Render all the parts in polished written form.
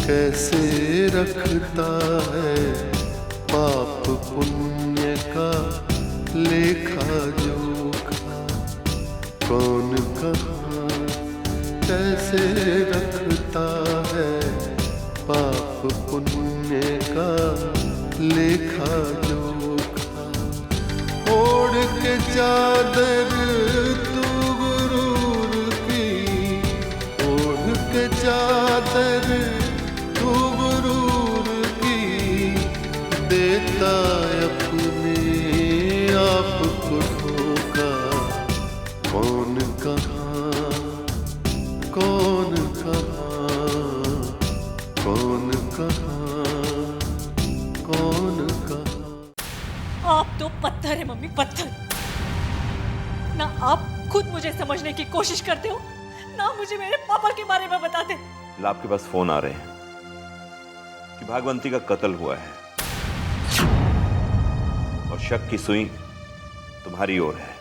कैसे रखता है पाप पुण्य का लेखा जोखा। कौन कहाँ कैसे रखता है पाप पुण्य का लेखा जोखा। ओढ़ के चादर तू गुरूर की, ओढ़ के चादर तू गुरूर की, देता अपने आप को धोखा। कौन कहाँ कौन कहाँ कौन कहाँ कौन कहाँ। आप तो पत्थर है मम्मी, पत्थर। ना आप खुद मुझे समझने की कोशिश करते हो, ना मुझे मेरे पापा के बारे में बताते। आपके पास फोन आ रहे हैं कि भागवंती का कत्ल हुआ है और शक की सुई तुम्हारी ओर है।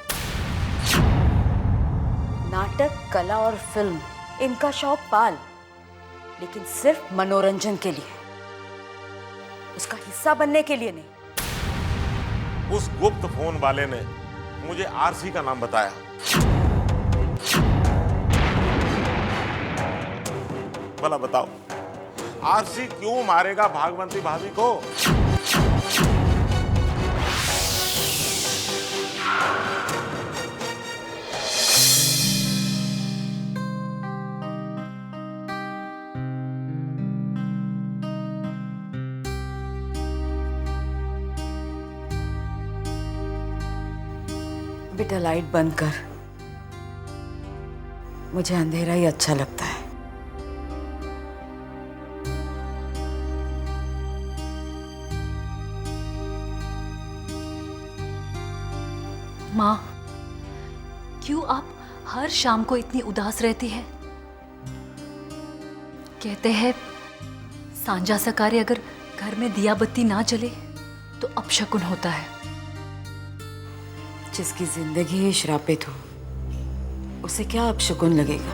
नाटक, कला और फिल्म इनका शौक पाल, लेकिन सिर्फ मनोरंजन के लिए, उसका हिस्सा बनने के लिए नहीं। उस गुप्त फोन वाले ने मुझे आरसी का नाम बताया। भला बताओ, आरसी क्यों मारेगा भागवंती भाभी को? बेटा लाइट बंद कर, मुझे अंधेरा ही अच्छा लगता है। माँ, क्यों आप हर शाम को इतनी उदास रहती है? कहते हैं सांझा सकारे अगर घर में दिया बत्ती ना जले तो अपशकुन होता है। जिसकी जिंदगी ही श्रापित हो, उसे क्या अपशकुन लगेगा?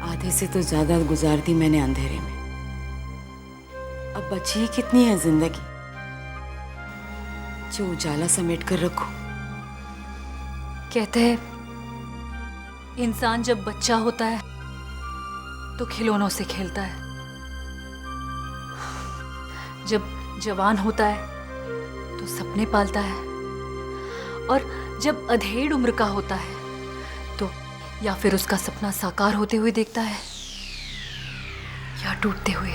आधे से तो ज्यादा गुजारती मैंने अंधेरे में, अब बची ही कितनी है जिंदगी जो उजाला समेट कर रखो। कहते हैं इंसान जब बच्चा होता है तो खिलौनों से खेलता है, जब जवान होता है तो सपने पालता है, और जब अधेड़ उम्र का होता है तो या फिर उसका सपना साकार होते हुए देखता है या टूटते हुए।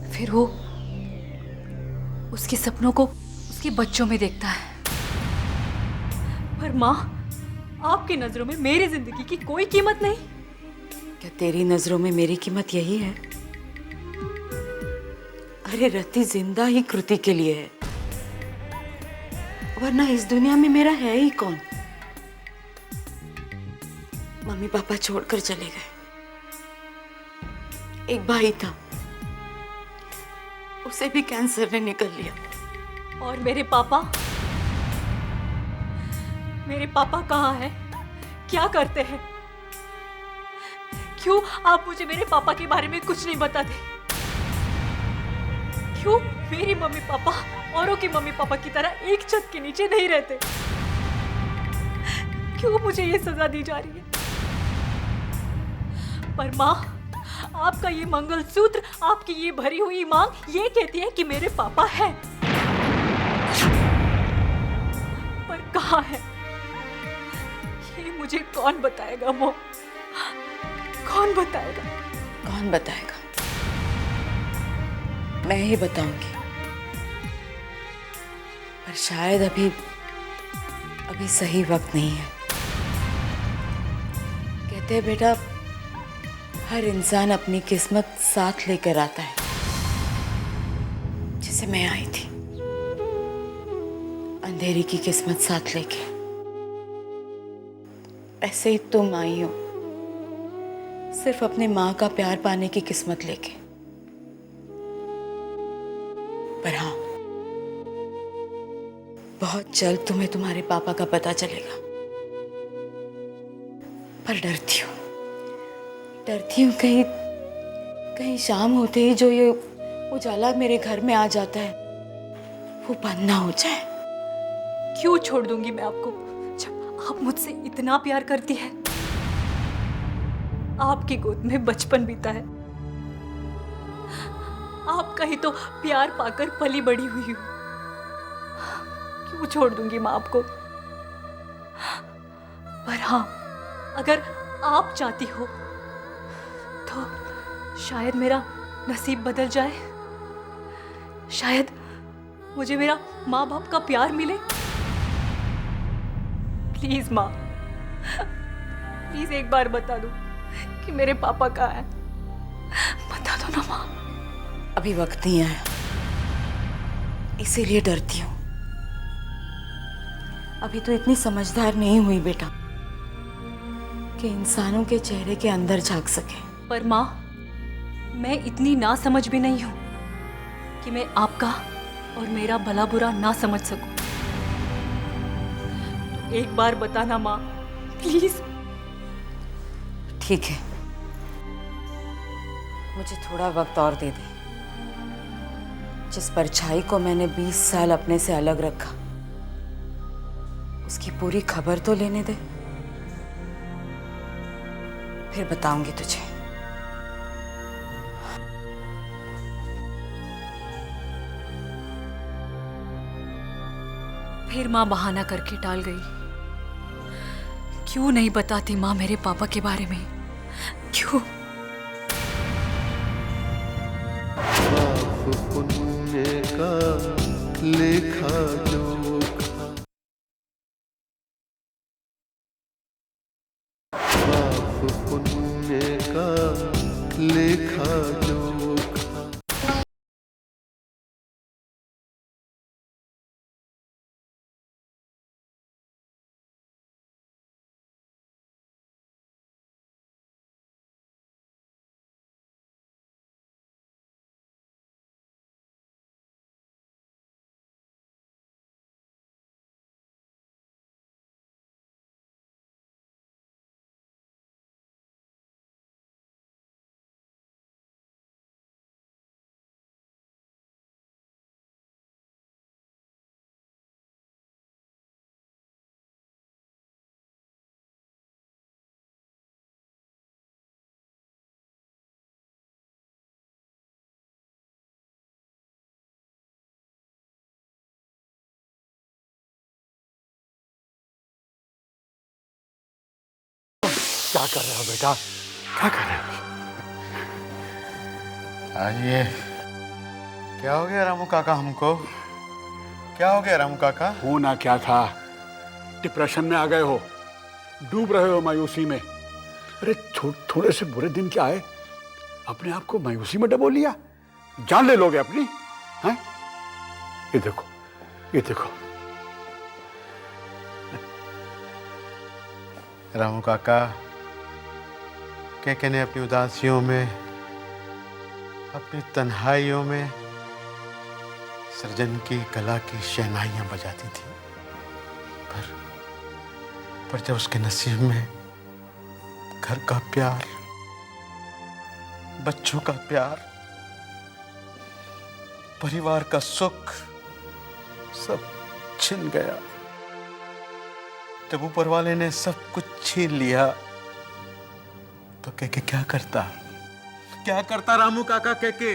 फिर वो उसके सपनों को उसके बच्चों में देखता है। पर माँ, आपकी नजरों में मेरी जिंदगी की कोई कीमत नहीं? क्या तेरी नजरों में मेरी कीमत यही है? अरे रति जिंदा ही कृति के लिए है, वरना इस दुनिया में मेरा है ही कौन? मम्मी पापा छोड़कर चले गए, एक भाई था, उसे भी कैंसर ने निकल लिया। और मेरे पापा कहाँ हैं? क्या करते हैं? क्यों आप मुझे मेरे पापा के बारे में कुछ नहीं बताते? क्यों मेरी मम्मी पापा औरों के मम्मी पापा की तरह एक छत के नीचे नहीं रहते? क्यों मुझे ये सजा दी जा रही है? पर माँ, आपका ये मंगलसूत्र, आपकी ये भरी हुई मांग ये कहती है कि मेरे पापा हैं, पर कहाँ है? ये मुझे कौन बताएगा? वो कौन बताएगा? कौन बताएगा? मैं ही बताऊंगी, पर शायद अभी सही वक्त नहीं है। कहते हैं बेटा, हर इंसान अपनी किस्मत साथ लेकर आता है, जैसे मैं आई थी अंधेरी की किस्मत साथ लेके, ऐसे ही तुम आई हो सिर्फ अपने माँ का प्यार पाने की किस्मत लेके। पर हाँ, बहुत जल्द तुम्हें तुम्हारे पापा का पता चलेगा, पर डरती हूँ डरती हूँ कहीं कहीं शाम होते ही जो ये उजाला मेरे घर में आ जाता है वो बंद ना हो जाए। क्यों छोड़ दूंगी मैं आपको जब आप मुझसे इतना प्यार करती है। आपकी गोद में बचपन बीता है, आपका ही तो प्यार पाकर पली बड़ी हुई हूं। क्यों छोड़ दूंगी मैं आपको। पर हाँ, अगर आप चाहती हो तो शायद मेरा नसीब बदल जाए, शायद मुझे मेरा माँ बाप का प्यार मिले। प्लीज माँ, प्लीज एक बार बता दो कि मेरे पापा कहाँ हैं। बता दो ना माँ। अभी वक्त नहीं आया, इसीलिए डरती हूँ। अभी तो इतनी समझदार नहीं हुई बेटा कि इंसानों के चेहरे के अंदर झांक सके। पर माँ, मैं इतनी ना समझ भी नहीं हूं कि मैं आपका और मेरा भला बुरा ना समझ सकूं। तो एक बार बताना माँ, प्लीज। ठीक है, मुझे थोड़ा वक्त और दे दे। जिस परछाई को मैंने 20 साल अपने से अलग रखा उसकी पूरी खबर तो लेने दे, फिर बताऊंगी तुझे। फिर माँ बहाना करके टाल गई। क्यों नहीं बताती माँ मेरे पापा के बारे में? क्यों? पाप पुण्य का लेखा जोखा, पाप पुण्य का लेखा जोखा। क्या कर रहे हो बेटा, क्या कर रहे हो? आज ये क्या हो गया रामू काका हमको? क्या हो गया रामू काका? होना क्या था? डिप्रेशन में आ गए हो, डूब रहे हो मायूसी में। अरे थोड़े से बुरे दिन क्या आए, अपने आप को मायूसी में डबो लिया। जान ले लोगे अपनी, हैं? ये देखो, ये देखो। रामू काका, के ने अपनी उदासियों में, अपनी तन्हाइयों में सृजन की कला की शहनाइयां बजाती थी। पर जब उसके नसीब में घर का प्यार, बच्चों का प्यार, परिवार का सुख सब छिन गया, जब ऊपर वाले ने सब कुछ छीन लिया तो के क्या करता? क्या करता रामू काका? के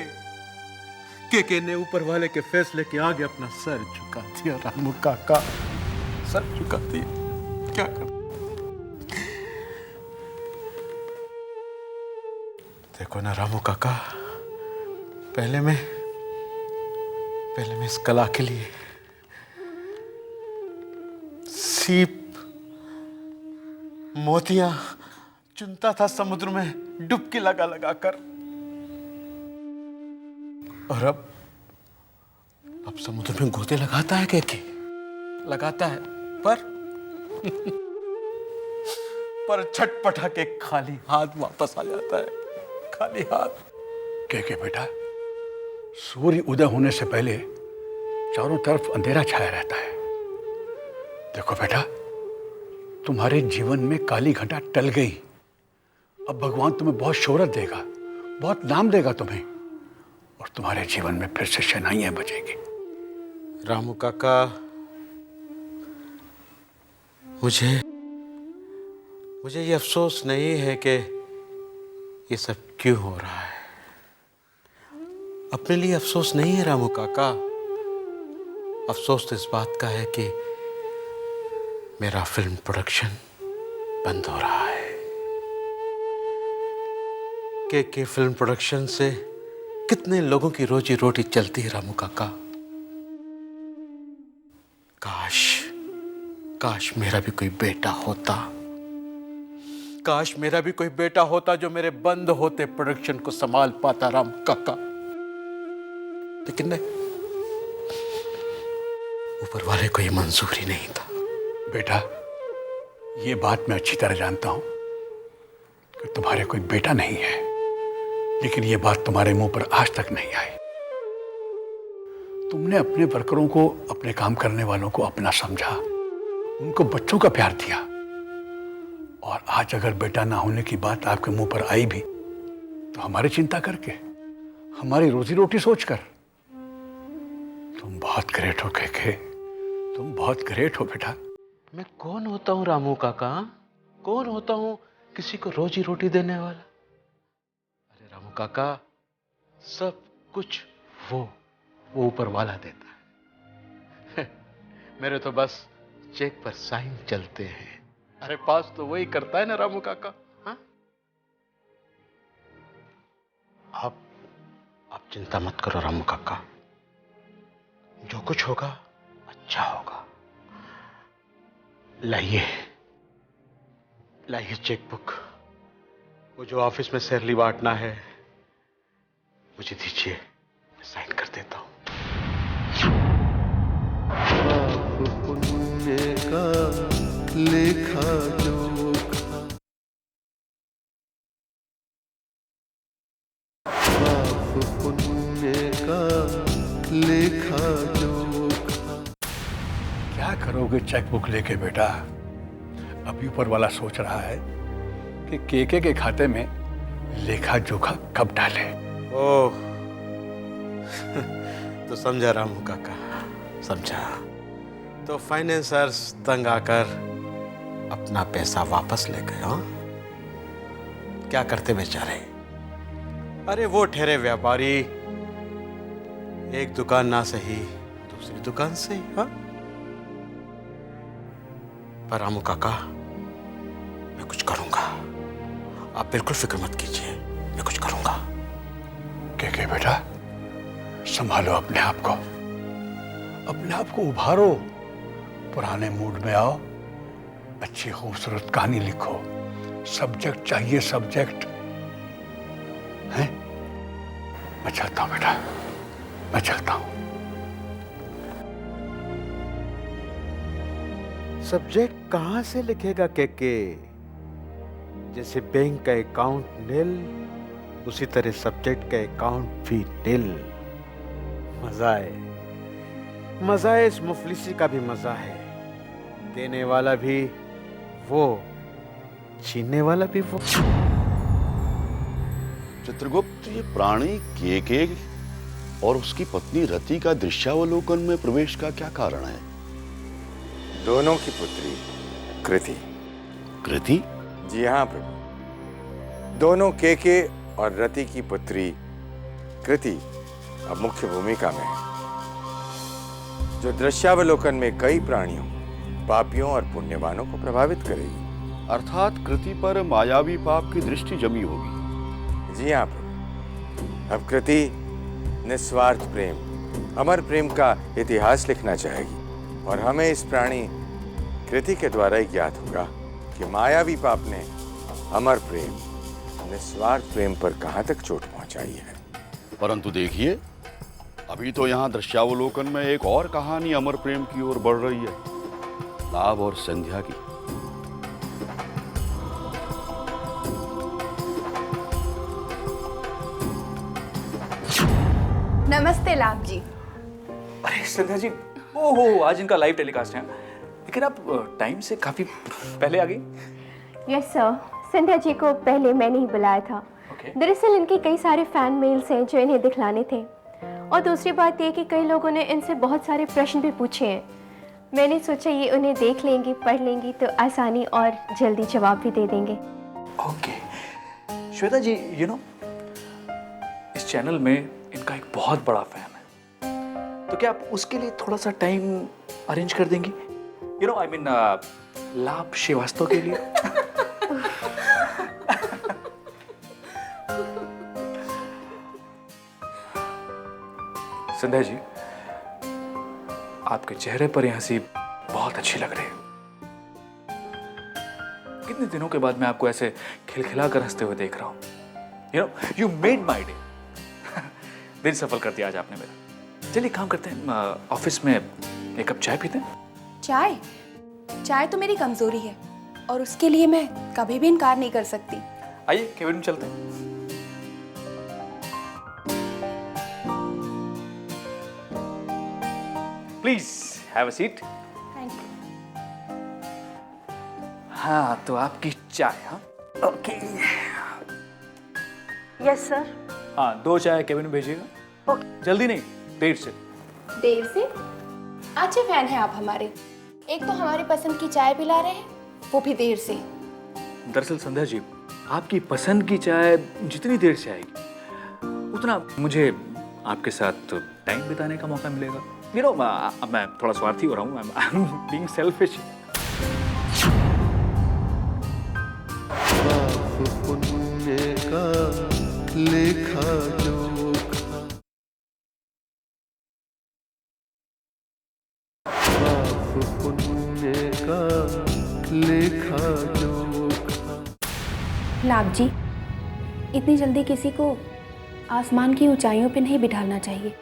ने ऊपर वाले के फैसले के आगे अपना सर झुका दिया। रामू काका सर झुका दिया, क्या कर? देखो ना रामू काका, पहले मैं इस कला के लिए सीप मोतियां चुनता था समुद्र में डुबकी लगा लगा कर, और अब समुद्र में गोते लगाता है के लगाता है, पर छटपटा के खाली हाथ वापस आ जाता है, खाली हाथ। के बेटा, सूर्य उदय होने से पहले चारों तरफ अंधेरा छाया रहता है। देखो बेटा, तुम्हारे जीवन में काली घटा टल गई अब भगवान तुम्हें बहुत शोहरत देगा, बहुत नाम देगा तुम्हें, और तुम्हारे जीवन में फिर से शहनाइयां बजेंगी। रामू काका, मुझे ये अफसोस नहीं है कि ये सब क्यों हो रहा है। अपने लिए अफसोस नहीं है रामू काका, अफसोस तो इस बात का है कि मेरा फिल्म प्रोडक्शन बंद हो रहा है। के फिल्म प्रोडक्शन से कितने लोगों की रोजी रोटी चलती है रामू काका। काश मेरा भी कोई बेटा होता, काश मेरा भी कोई बेटा होता जो मेरे बंद होते प्रोडक्शन को संभाल पाता राम काका। लेकिन नहीं, ऊपर वाले को ये मंजूर ही नहीं था। बेटा, ये बात मैं अच्छी तरह जानता हूं कि तुम्हारे कोई बेटा नहीं है, लेकिन ये बात तुम्हारे मुंह पर आज तक नहीं आई। तुमने अपने वर्करों को, अपने काम करने वालों को अपना समझा, उनको बच्चों का प्यार दिया, और आज अगर बेटा ना होने की बात आपके मुंह पर आई भी तो हमारी चिंता करके, हमारी रोजी रोटी सोचकर। तुम बहुत ग्रेट हो के, तुम बहुत ग्रेट हो बेटा। मैं कौन होता हूं रामू काका? कौन होता हूं किसी को रोजी रोटी देने वाला? अरे रामू काका, सब कुछ वो ऊपर वाला देता है। मेरे तो बस चेक पर साइन चलते हैं। अरे पास तो वही करता है ना रामू काका। हाँ, आप चिंता मत करो रामू काका, जो कुछ होगा अच्छा होगा। लाइए चेकबुक, वो जो ऑफिस में सैलरी बांटना है मुझे दीजिए, मैं साइन कर देता हूं। पाप पुण्य का लेखा जोखा, पाप पुण्य का लेखा जोखा। क्या करोगे चेकबुक लेके बेटा? अभी ऊपर वाला सोच रहा है कि केके के खाते में लेखा जोखा कब डाले। ओह, तो समझा रामू काका, समझा। तो फाइनेंसर्स तंग आकर अपना पैसा वापस ले गए। हाँ, क्या करते बेचारे? अरे वो ठहरे व्यापारी, एक दुकान ना सही दूसरी दुकान से। हाँ, पर रामू काका, मैं कुछ करूंगा, आप बिल्कुल फिक्र मत कीजिए, मैं कुछ करूंगा। के बेटा, संभालो अपने आप को उभारो, पुराने मूड में आओ, अच्छी खूबसूरत कहानी लिखो। सब्जेक्ट चाहिए, सब्जेक्ट है। मैं चलता हूं बेटा, मैं चलता हूं। सब्जेक्ट कहां से लिखेगा के? जैसे बैंक का अकाउंट नील, उसी तरह सब्जेक्ट का अकाउंट भी नील। मजा है, इस मुफलिसी का भी मजा है। देने वाला भी वो, छीनने वाला भी वो। चित्रगुप्त, ये प्राणी केके और उसकी पत्नी रति का दृश्यावलोकन में प्रवेश का क्या कारण है? दोनों की पुत्री कृति। कृति? जी हाँ प्रभु, दोनों केके और रति की पुत्री कृति अब मुख्य भूमिका में है, जो दृश्यावलोकन में कई प्राणियों, पापियों और पुण्यवानों को प्रभावित करेगी। अर्थात कृति पर मायावी पाप की दृष्टि जमी होगी। जी हाँ प्रभु, अब कृति निस्वार्थ प्रेम, अमर प्रेम का इतिहास लिखना चाहेगी, और हमें इस प्राणी कृति के द्वारा ही ज्ञात होगा कि मायावी पाप ने अमर प्रेम, निस्वार्थ प्रेम पर कहां तक चोट पहुंचाई है। परंतु देखिए, अभी तो यहाँ दृश्यावलोकन में एक और कहानी अमर प्रेम की ओर बढ़ रही है, लाभ और संध्या की। नमस्ते लाभ जी। अरे संध्या जी, ओहो, आज इनका लाइव टेलीकास्ट है, लेकिन आप टाइम से काफी पहले आ गई। यस सर, संध्या जी को पहले मैंने ही बुलाया था। दरअसल इनके कई सारे फैन मेल्स हैं जो इन्हें दिखलाने थे, और दूसरी बात यह कि कई लोगों ने इनसे बहुत सारे प्रश्न भी पूछे हैं। मैंने सोचा ये उन्हें देख लेंगी, पढ़ लेंगी तो आसानी और जल्दी जवाब भी दे देंगे। ओके श्वेता जी, इस चैनल में इनका एक बहुत बड़ा फैन है, तो क्या आप उसके लिए थोड़ा सा टाइम अरेंज कर देंगी? आई मीन लाभ श्रीवास्तव के लिए। संध्या जी, आपके चेहरे पर यह हंसी बहुत अच्छी लग रही है। कितने दिनों के बाद मैं आपको ऐसे खिलखिला कर हंसते हुए देख रहा हूं। You made my day. दिन सफल कर दिया आज आपने मेरा। चलिए काम करते हैं, ऑफिस में एक कप चाय पीते हैं। चाय? चाय तो मेरी कमजोरी है और उसके लिए मैं कभी भी इनकार नहीं कर सकती। आइए केबिन में चलते हैं। Please have a seat. Thank you. हाँ, तो आपकी चाय। हाँ, ओके। Yes sir. हाँ, 2 चाय केबिन में भेजिएगा। ओके। जल्दी नहीं, देर से। देर से? अच्छे फैन हैं आप हमारे। एक तो हमारी पसंद की चाय पिला रहे हैं, वो भी देर से। दरअसल संध्या जी, आपकी पसंद की चाय जितनी देर से आएगी उतना मुझे आपके साथ टाइम बिताने का मौका मिलेगा। अब मैं थोड़ा स्वार्थी हो रहा हूँ। I am being selfish. पाप पुण्य का लेखा जोखा, पाप पुण्य का लेखा जोखा। लाभ जी, इतनी जल्दी किसी को आसमान की ऊंचाइयों पे नहीं बिठाना चाहिए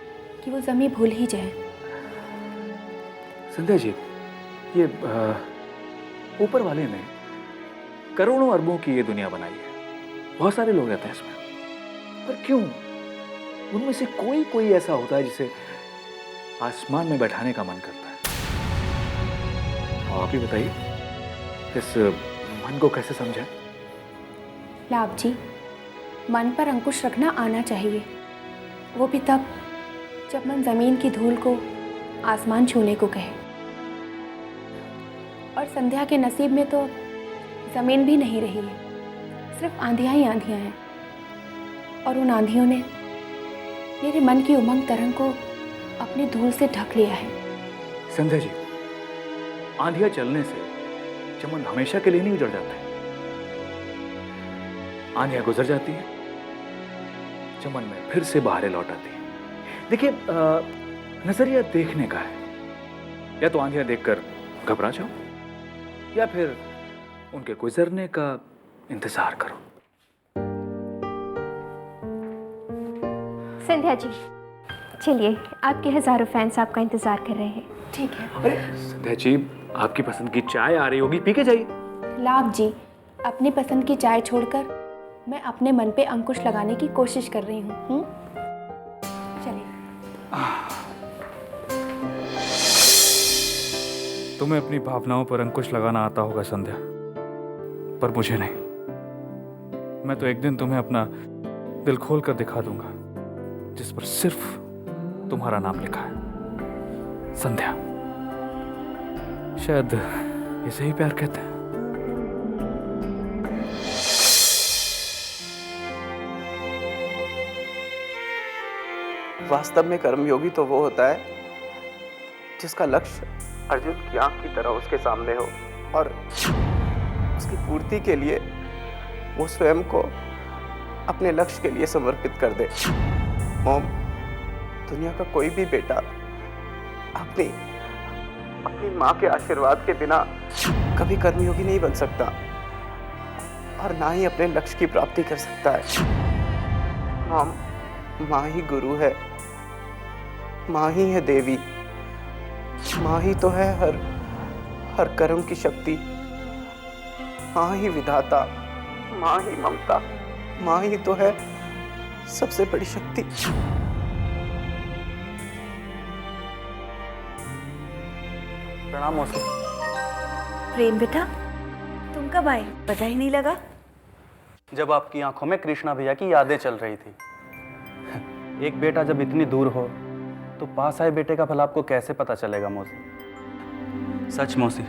कि वो जमीन भूल ही जाए। संध्या जी, ये ऊपर वाले ने करोड़ों अरबों की ये दुनिया बनाई है। बहुत सारे लोग रहते हैं इसमें, पर क्यों उनमें से कोई ऐसा होता है जिसे आसमान में बैठाने का मन करता है? आप ही बताइए, इस मन को कैसे समझाएं? लाभ जी, मन पर अंकुश रखना आना चाहिए, वो भी तब जब मन जमीन की धूल को आसमान छूने को कहे। और संध्या के नसीब में तो जमीन भी नहीं रही है, सिर्फ आंधियां ही आंधियां हैं। और उन आंधियों ने मेरे मन की उमंग तरंग को अपनी धूल से ढक लिया है। संध्या जी, आंधियां चलने से चमन हमेशा के लिए नहीं उजड़ जाता है। आंधियां गुजर जाती हैं, चमन में फिर से बहारें लौट आती हैं। देखिए, नजरिया देखने का है। या तो आंधियां देखकर घबरा जाओ, या फिर उनके गुजरने का इंतजार करो। संध्या जी, चलिए, आपके हजारों फैंस आपका इंतजार कर रहे हैं। ठीक है। अरे संध्या जी, आपकी पसंद की चाय आ रही होगी, पी के जाइए। लाभ जी, अपनी पसंद की चाय छोड़कर मैं अपने मन पे अंकुश लगाने की कोशिश कर रही हूँ। चलिए। तुम्हें अपनी भावनाओं पर अंकुश लगाना आता होगा संध्या, पर मुझे नहीं। मैं तो एक दिन तुम्हें अपना दिल खोल कर दिखा दूंगा, जिस पर सिर्फ तुम्हारा नाम लिखा है, संध्या। शायद इसे ही प्यार कहते हैं। वास्तव में कर्मयोगी तो वो होता है जिसका लक्ष्य अर्जुन की आंख की तरह उसके सामने हो, और उसकी पूर्ति के लिए वो स्वयं को अपने लक्ष्य के लिए समर्पित कर दे। मोम, दुनिया का कोई भी बेटा अपनी माँ के आशीर्वाद के बिना कभी कर्मयोगी नहीं बन सकता, और ना ही अपने लक्ष्य की प्राप्ति कर सकता है। मोम, माँ ही गुरु है, माँ ही है देवी, माँ ही तो है हर कर्म की शक्ति, माँ ही विधाता, माँ ही ममता, माँ ही तो है सबसे बड़ी शक्ति। प्रणाम मौसी। प्रेम बेटा, तुम कब आए? पता ही नहीं लगा। जब आपकी आंखों में कृष्णा भैया की यादें चल रही थी। एक बेटा जब इतनी दूर हो तो पास आए बेटे का भला आपको कैसे पता चलेगा मौसी? सच मौसी,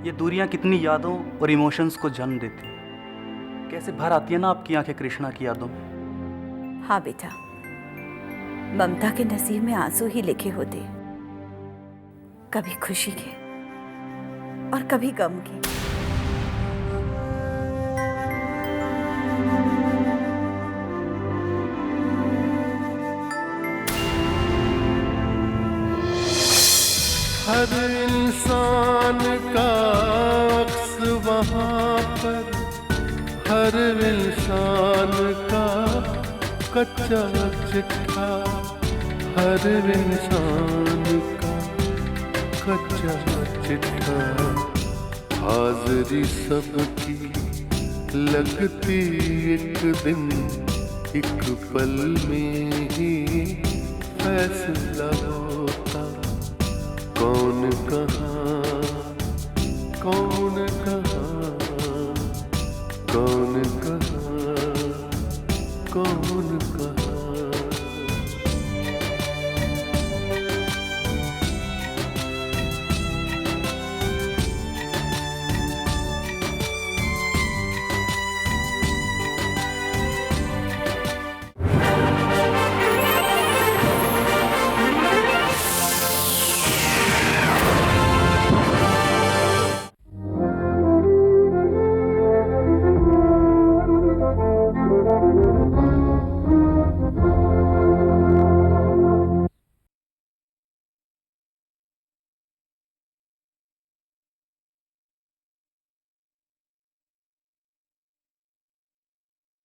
ये दूरियां कितनी यादों और इमोशंस को जन्म देती हैं। कैसे भर आती है ना आपकी आंखें कृष्णा की यादों में। हाँ बेटा, ममता के नसीब में आंसू ही लिखे होते, कभी खुशी के और कभी गम के। हर इंसान का अक्स वहाँ पर, हर इंसान का कच्चा चिट्ठा, हर इंसान का कच्चा चिट्ठा। हाज़िरी सबकी लगती एक दिन, एक पल में ही फैसला होता। कौन कहाँ, कौन कहाँ, कौन कहाँ, कौन